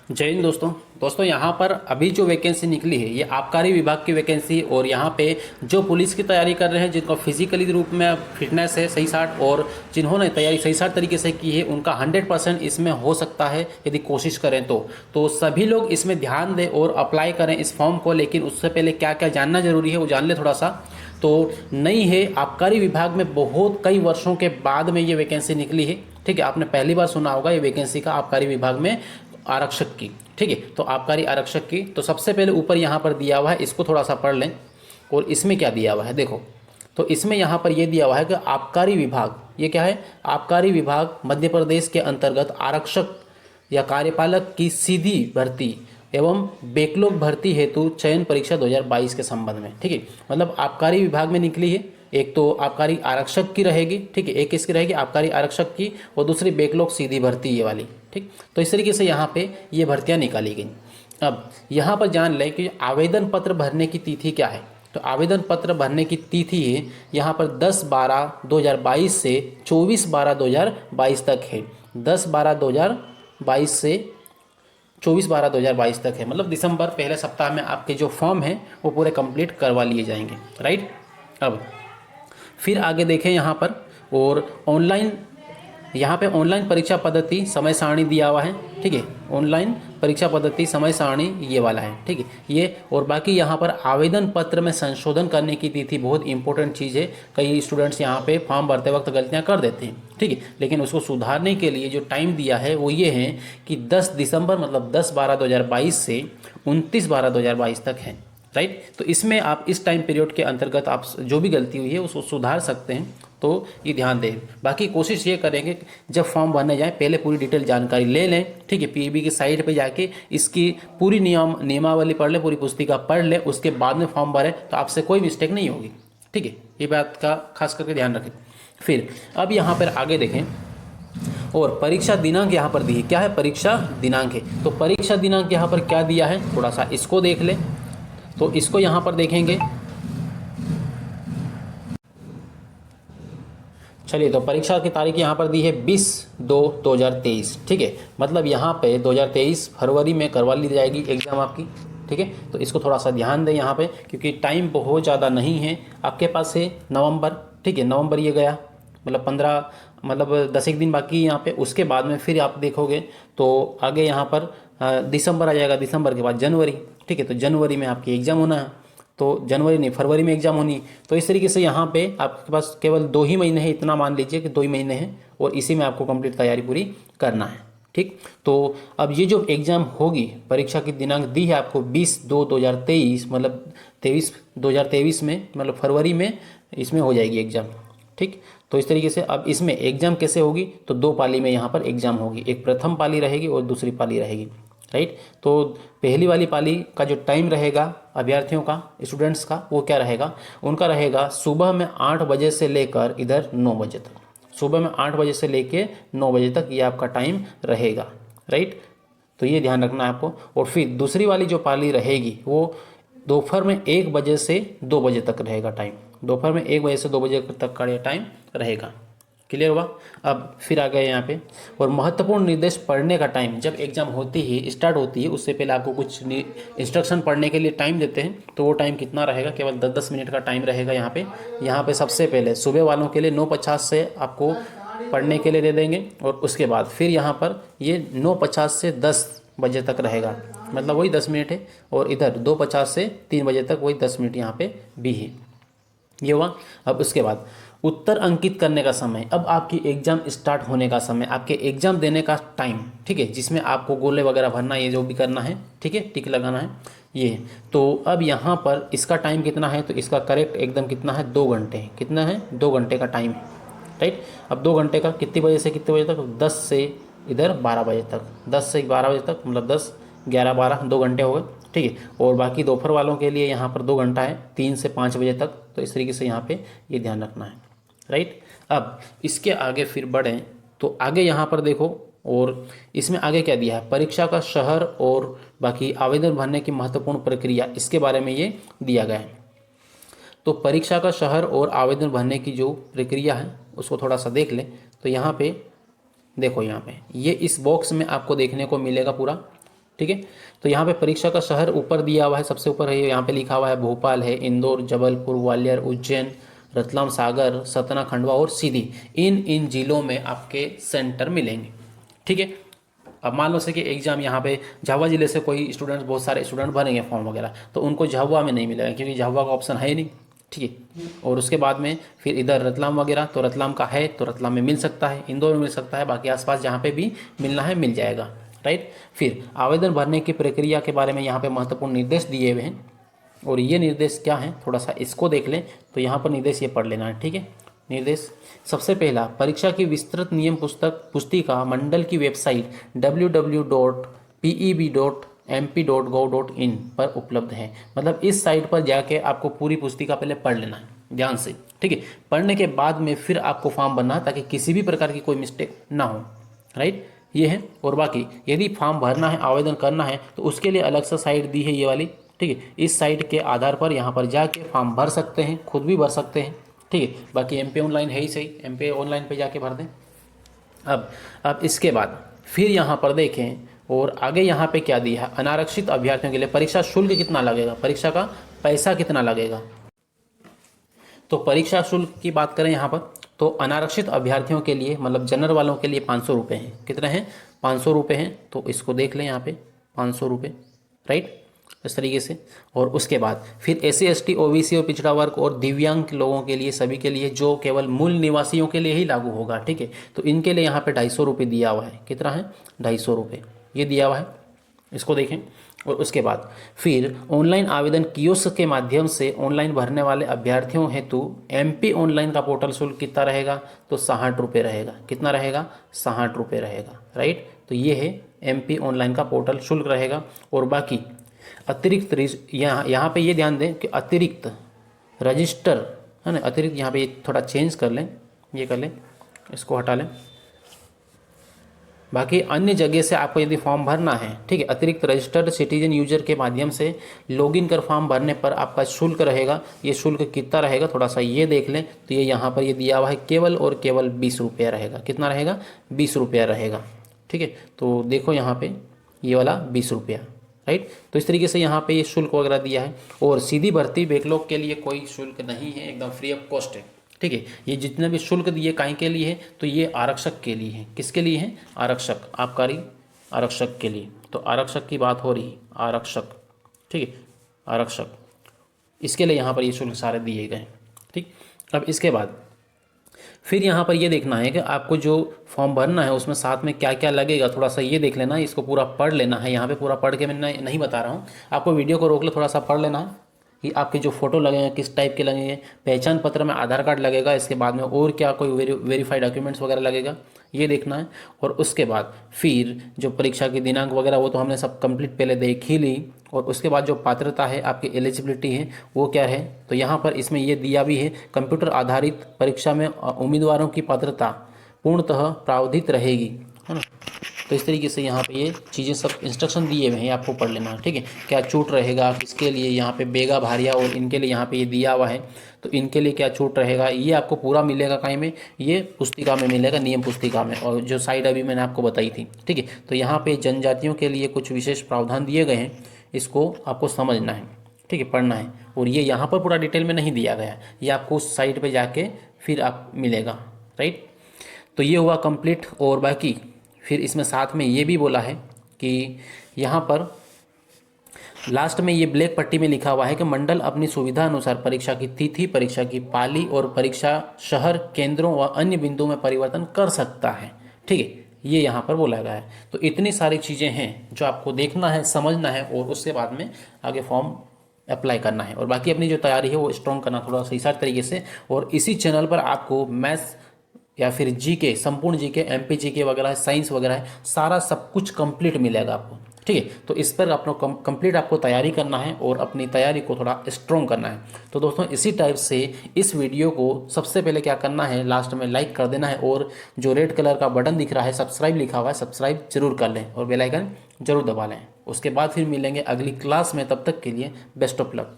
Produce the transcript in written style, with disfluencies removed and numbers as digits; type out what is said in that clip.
जय हिंद दोस्तों यहाँ पर अभी जो वैकेंसी निकली है ये आबकारी विभाग की वैकेंसी। और यहाँ पे जो पुलिस की तैयारी कर रहे हैं, जिनको फिजिकली रूप में फिटनेस है सही साठ, और जिन्होंने तैयारी सही साठ तरीके से की है, उनका 100% इसमें हो सकता है यदि कोशिश करें तो सभी लोग इसमें ध्यान दें और अप्लाई करें इस फॉर्म को। लेकिन उससे पहले क्या क्या जानना जरूरी है वो जान ले थोड़ा सा। तो नई है, आबकारी विभाग में बहुत कई वर्षों के बाद में ये वैकेंसी निकली है। ठीक है, आपने पहली बार सुना होगा ये वैकेंसी का आबकारी विभाग में आरक्षक की। ठीक है, तो आबकारी आरक्षक की तो सबसे पहले ऊपर यहाँ पर दिया हुआ है, इसको थोड़ा सा पढ़ लें। और इसमें क्या दिया हुआ है देखो, तो इसमें यहाँ पर ये दिया हुआ है कि आबकारी विभाग, ये क्या है, आबकारी विभाग मध्य प्रदेश के अंतर्गत आरक्षक या कार्यपालक की सीधी भर्ती एवं बैकलॉग भर्ती हेतु चयन परीक्षा 2022 के संबंध में। ठीक है, मतलब आबकारी विभाग में निकली है। एक तो आबकारी आरक्षक की रहेगी, ठीक है, एक किसकी रहेगी, आबकारी आरक्षक की, और दूसरी बैकलॉग सीधी भर्ती ये वाली। ठीक, तो इस तरीके से यहाँ पे ये भर्तियाँ निकाली गई। अब यहाँ पर जान लें कि आवेदन पत्र भरने की तिथि क्या है। तो आवेदन पत्र भरने की तिथि है यहाँ पर 10/12/2022 से 24/12/2022 तक है। 10/12/2022 से 24/12/2022 तक है, मतलब दिसंबर पहले सप्ताह में आपके जो फॉर्म हैं वो पूरे कंप्लीट करवा लिए जाएंगे। राइट, अब फिर आगे देखें यहाँ पर, और ऑनलाइन, यहाँ पे ऑनलाइन परीक्षा पद्धति समय सारणी दिया हुआ है। ठीक है, ऑनलाइन परीक्षा पद्धति समय सारणी ये वाला है। ठीक है, ये और बाकी यहाँ पर आवेदन पत्र में संशोधन करने की तिथि बहुत इंपॉर्टेंट चीज़ है। कई स्टूडेंट्स यहाँ पे फॉर्म भरते वक्त गलतियाँ कर देते हैं। ठीक है, लेकिन उसको सुधारने के लिए जो टाइम दिया है वो ये है कि 10 दिसंबर मतलब 10/12/2022 से 29/12/2022 तक है। राइट, तो इसमें आप इस टाइम पीरियड के अंतर्गत आप जो भी गलती हुई है उसको सुधार सकते हैं, तो ये ध्यान दें। बाकी कोशिश ये करेंगे कि जब फॉर्म भरने जाएं पहले पूरी डिटेल जानकारी ले लें। ठीक है, पीईबी की साइट पे जाके इसकी पूरी नियमावली पढ़ लें, पूरी पुस्तिका पढ़ लें, उसके बाद में फॉर्म भरें तो आपसे कोई मिस्टेक नहीं होगी। ठीक है, ये बात का खास करके ध्यान रखें। फिर अब यहाँ पर आगे देखें, और परीक्षा दिनांक यहाँ पर दी है। क्या है, परीक्षा दिनांक है। तो परीक्षा दिनांक यहाँ पर क्या दिया है, थोड़ा सा इसको देख लें। तो इसको यहाँ पर देखेंगे, चलिए, तो परीक्षा की तारीख यहाँ पर दी है 20/2/2023। ठीक है, मतलब यहाँ पे 2023 फरवरी में करवा ली जाएगी एग्ज़ाम आपकी। ठीक है, तो इसको थोड़ा सा ध्यान दें यहाँ पे, क्योंकि टाइम बहुत ज़्यादा नहीं है आपके पास है नवंबर। ठीक है, नवंबर ये गया, मतलब 15 मतलब 10 एक दिन बाकी है यहाँ पे। उसके बाद में फिर आप देखोगे तो आगे यहाँ पर दिसंबर आ जाएगा, दिसंबर के बाद जनवरी। ठीक है, तो जनवरी में आपकी एग्ज़ाम होना है, तो जनवरी नहीं फरवरी में एग्ज़ाम होनी। तो इस तरीके से यहाँ पे आपके पास केवल 2 ही महीने हैं, इतना मान लीजिए कि 2 ही महीने हैं, और इसी में आपको कंप्लीट तैयारी पूरी करना है। ठीक, तो अब ये जो एग्ज़ाम होगी, परीक्षा की दिनांक दी है आपको 20/2/2023, मतलब 2023 में, मतलब फरवरी में इसमें हो जाएगी एग्ज़ाम। ठीक, तो इस तरीके से अब इसमें एग्ज़ाम कैसे होगी, तो 2 पाली में यहाँ पर एग्ज़ाम होगी। एक प्रथम पाली रहेगी और दूसरी पाली रहेगी। राइट, तो पहली वाली पाली का जो टाइम रहेगा अभ्यर्थियों का, स्टूडेंट्स का, वो क्या रहेगा, उनका रहेगा सुबह में 8 बजे से लेकर इधर 9 बजे तक। सुबह में 8 बजे से लेकर 9 बजे तक ये आपका टाइम रहेगा। राइट, तो ये ध्यान रखना है आपको। और फिर दूसरी वाली जो पाली रहेगी वो दोपहर में 1 बजे से 2 बजे तक रहेगा टाइम। दोपहर में 1 बजे से 2 बजे तक का ये टाइम रहेगा। क्लियर हुआ। अब फिर आ गए यहाँ पे, और महत्वपूर्ण निर्देश पढ़ने का टाइम, जब एग्जाम होती है स्टार्ट होती है उससे पहले आपको कुछ इंस्ट्रक्शन पढ़ने के लिए टाइम देते हैं। तो वो टाइम कितना रहेगा, केवल 10-10 मिनट का टाइम रहेगा यहाँ पे। यहाँ पे सबसे पहले सुबह वालों के लिए 9:50 से आपको पढ़ने के लिए दे देंगे, और उसके बाद फिर यहाँ पर ये 9:50 से 10 बजे तक रहेगा, मतलब वही 10 मिनट है। और इधर 2:50 से 3 बजे तक वही 10 मिनट यहाँ पे भी है। ये हुआ। अब उसके बाद उत्तर अंकित करने का समय, अब आपकी एग्ज़ाम स्टार्ट होने का समय, आपके एग्ज़ाम देने का टाइम। ठीक है, जिसमें आपको गोले वगैरह भरना, ये जो भी करना है, ठीक है, टिक लगाना है ये। तो अब यहाँ पर इसका टाइम कितना है, तो इसका करेक्ट एकदम कितना है, 2 घंटे। कितना है, 2 घंटे का टाइम है। राइट, अब 2 घंटे का कितने बजे से कितने बजे तक, 10 से इधर 12 बजे तक, 10 से 12 बजे तक, मतलब 10, 11, 12, 2 घंटे हो गए। ठीक है, और बाकी दोपहर वालों के लिए यहाँ पर 2 घंटा है, 3 से 5 बजे तक। तो इस तरीके से यहाँ पे ये ध्यान रखना है। राइट, अब इसके आगे फिर बढ़ें तो आगे यहाँ पर देखो, और इसमें आगे क्या दिया है, परीक्षा का शहर और बाकी आवेदन भरने की महत्वपूर्ण प्रक्रिया, इसके बारे में ये दिया गया है। तो परीक्षा का शहर और आवेदन भरने की जो प्रक्रिया है उसको थोड़ा सा देख लें। तो यहाँ पे देखो, यहाँ पे ये इस बॉक्स में आपको देखने को मिलेगा पूरा। ठीक है। तो यहाँ पे परीक्षा का शहर ऊपर दिया हुआ है, सबसे ऊपर है, यहाँ पे लिखा हुआ है भोपाल है, इंदौर, जबलपुर, ग्वालियर, उज्जैन, रतलाम, सागर, सतना, खंडवा और सीधी, इन जिलों में आपके सेंटर मिलेंगे। ठीक है। अब मान लो से कि एग्जाम यहाँ पे झाबुआ जिले से कोई स्टूडेंट्स, बहुत सारे स्टूडेंट भरेंगे फॉर्म वगैरह, तो उनको झाबुआ में नहीं मिलेगा क्योंकि झाबुआ का ऑप्शन है ही नहीं। ठीक है। और उसके बाद में फिर इधर रतलाम वगैरह, तो रतलाम का है तो रतलाम में मिल सकता है, इंदौर में मिल सकता है, बाकी आसपास जहाँ पे भी मिलना है मिल जाएगा। राइट। फिर आवेदन भरने की प्रक्रिया के बारे में यहाँ पे महत्वपूर्ण निर्देश दिए हुए हैं, और ये निर्देश क्या हैं थोड़ा सा इसको देख लें। तो यहाँ पर निर्देश ये पढ़ लेना है। ठीक है। निर्देश, सबसे पहला, परीक्षा की विस्तृत नियम पुस्तिका मंडल की वेबसाइट www.peb.mp.gov.in पर उपलब्ध है। मतलब इस साइट पर जाके आपको पूरी पुस्तिका पहले पढ़ लेना है ध्यान से। ठीक है। पढ़ने के बाद में फिर आपको फॉर्म भरना है ताकि किसी भी प्रकार की कोई मिस्टेक ना हो। राइट, ये है। और बाकी यदि फॉर्म भरना है, आवेदन करना है, तो उसके लिए अलग से साइट दी है ये वाली। ठीक है। इस साइट के आधार पर यहाँ पर जाके फॉर्म भर सकते हैं, खुद भी भर सकते हैं। ठीक है। बाकी एमपी ऑनलाइन है ही सही, एमपी ऑनलाइन पे जाके भर दें। अब इसके बाद फिर यहाँ पर देखें, और आगे यहाँ पे क्या दिया है, अनारक्षित अभ्यर्थियों के लिए परीक्षा शुल्क कितना लगेगा, परीक्षा का पैसा कितना लगेगा। तो परीक्षा शुल्क की बात करें यहाँ पर, तो अनारक्षित अभ्यर्थियों के लिए मतलब जनरल वालों के लिए 500 रुपये हैं। कितने हैं, 500 रुपये हैं। तो इसको देख लें यहाँ पे 500 रुपये। राइट, इस तरीके से। और उसके बाद फिर SC ST OBC और पिछड़ा वर्ग और दिव्यांग लोगों के लिए, सभी के लिए, जो केवल मूल निवासियों के लिए ही लागू होगा। ठीक है। तो इनके लिए यहाँ पे 250 रुपये दिया हुआ है। कितना है, 250 रुपये ये दिया हुआ है, इसको देखें। और उसके बाद फिर ऑनलाइन आवेदन कियोस्क के माध्यम से ऑनलाइन भरने वाले अभ्यर्थियों हेतु MP ऑनलाइन का पोर्टल शुल्क कितना रहेगा, तो 60 रुपये रहेगा। कितना रहेगा, 60 रुपये रहेगा। राइट, तो ये है MP ऑनलाइन का पोर्टल शुल्क रहेगा। और बाकी अतिरिक्त यहाँ पे ये ध्यान दें कि अतिरिक्त रजिस्टर है ना, अतिरिक्त यहाँ पे थोड़ा चेंज कर लें, ये कर लें, इसको हटा लें। बाकी अन्य जगह से आपको यदि फॉर्म भरना है, ठीक है, अतिरिक्त रजिस्टर्ड सिटीजन यूजर के माध्यम से लॉगिन कर फॉर्म भरने पर आपका शुल्क रहेगा। ये शुल्क कितना रहेगा थोड़ा सा ये देख लें। तो ये यहाँ पर ये दिया हुआ है, केवल और केवल 20 रुपया रहेगा। कितना रहेगा, 20 रुपया रहेगा। ठीक है। तो देखो यहाँ पे ये वाला 20 रुपया। राइट, तो इस तरीके से यहाँ पे ये शुल्क वगैरह दिया है। और सीधी भर्ती बैकलॉग के लिए कोई शुल्क नहीं है, एकदम फ्री ऑफ कॉस्ट है। ठीक है। ये जितने भी शुल्क दिए काहे के लिए है, तो ये आरक्षक के लिए है। किसके लिए है, आरक्षक, आबकारी आरक्षक के लिए। तो आरक्षक की बात हो रही है, आरक्षक। ठीक है, आरक्षक, इसके लिए यहाँ पर ये शुल्क सारे दिए गए। ठीक। अब इसके बाद फिर यहाँ पर ये देखना है कि आपको जो फॉर्म भरना है उसमें साथ में क्या क्या लगेगा, थोड़ा सा ये देख लेना है। इसको पूरा पढ़ लेना है। यहाँ पे पूरा पढ़ के मैं नहीं बता रहा हूँ, आपको वीडियो को रोक ले, थोड़ा सा पढ़ लेना है कि आपके जो फोटो लगेंगे किस टाइप के लगेंगे। पहचान पत्र में आधार कार्ड लगेगा, इसके बाद में और क्या कोई वेरीफाइड डॉक्यूमेंट्स वगैरह लगेगा, ये देखना है। और उसके बाद फिर जो परीक्षा की दिनांक वगैरह वो तो हमने सब कंप्लीट पहले देख ही ली। और उसके बाद जो पात्रता है, आपकी एलिजिबिलिटी है, वो क्या है, तो यहाँ पर इसमें ये दिया भी है, कंप्यूटर आधारित परीक्षा में उम्मीदवारों की पात्रता पूर्णतः प्रावधित रहेगी, है ना। तो इस तरीके से यहाँ पे ये चीज़ें सब इंस्ट्रक्शन दिए हुए हैं, आपको पढ़ लेना है। ठीक है। क्या छूट रहेगा किसके लिए, यहाँ पे बेगा भारिया और इनके लिए यहाँ पे ये दिया हुआ है, तो इनके लिए क्या छूट रहेगा, ये आपको पूरा मिलेगा कहीं में, ये पुस्तिका में मिलेगा, नियम पुस्तिका में, और जो साइड अभी मैंने आपको बताई थी। ठीक है। तो यहाँ पे जनजातियों के लिए कुछ विशेष प्रावधान दिए गए हैं, इसको आपको समझना है। ठीक है, पढ़ना है। और ये यहाँ पर पूरा डिटेल में नहीं दिया गया, ये आपको उस साइट पर जाके फिर आप मिलेगा। राइट, तो ये हुआ कंप्लीट। और बाकी फिर इसमें साथ में ये भी बोला है कि यहाँ पर लास्ट में ये ब्लैक पट्टी में लिखा हुआ है कि मंडल अपनी सुविधा अनुसार परीक्षा की तिथि, परीक्षा की पाली और परीक्षा शहर, केंद्रों व अन्य बिंदुओं में परिवर्तन कर सकता है। ठीक है, ये यहाँ पर बोला गया है। तो इतनी सारी चीज़ें हैं जो आपको देखना है, समझना है, और उसके बाद में आगे फॉर्म अप्लाई करना है। और बाकी अपनी जो तैयारी है वो स्ट्रॉन्ग करना थोड़ा सा इस तरीके से। और इसी चैनल पर आपको मैथ्स या फिर जीके, संपूर्ण जीके, MP जीके वगैरह, साइंस वगैरह है, सारा सब कुछ कंप्लीट मिलेगा आपको। ठीक है। तो इस पर आपको कंप्लीट आपको तैयारी करना है और अपनी तैयारी को थोड़ा स्ट्रॉन्ग करना है। तो दोस्तों इसी टाइप से इस वीडियो को सबसे पहले क्या करना है, लास्ट में लाइक कर देना है, और जो रेड कलर का बटन दिख रहा है सब्सक्राइब लिखा हुआ है, सब्सक्राइब जरूर कर लें और बेल आइकन जरूर दबा लें। उसके बाद फिर मिलेंगे अगली क्लास में, तब तक के लिए बेस्ट ऑफ लक।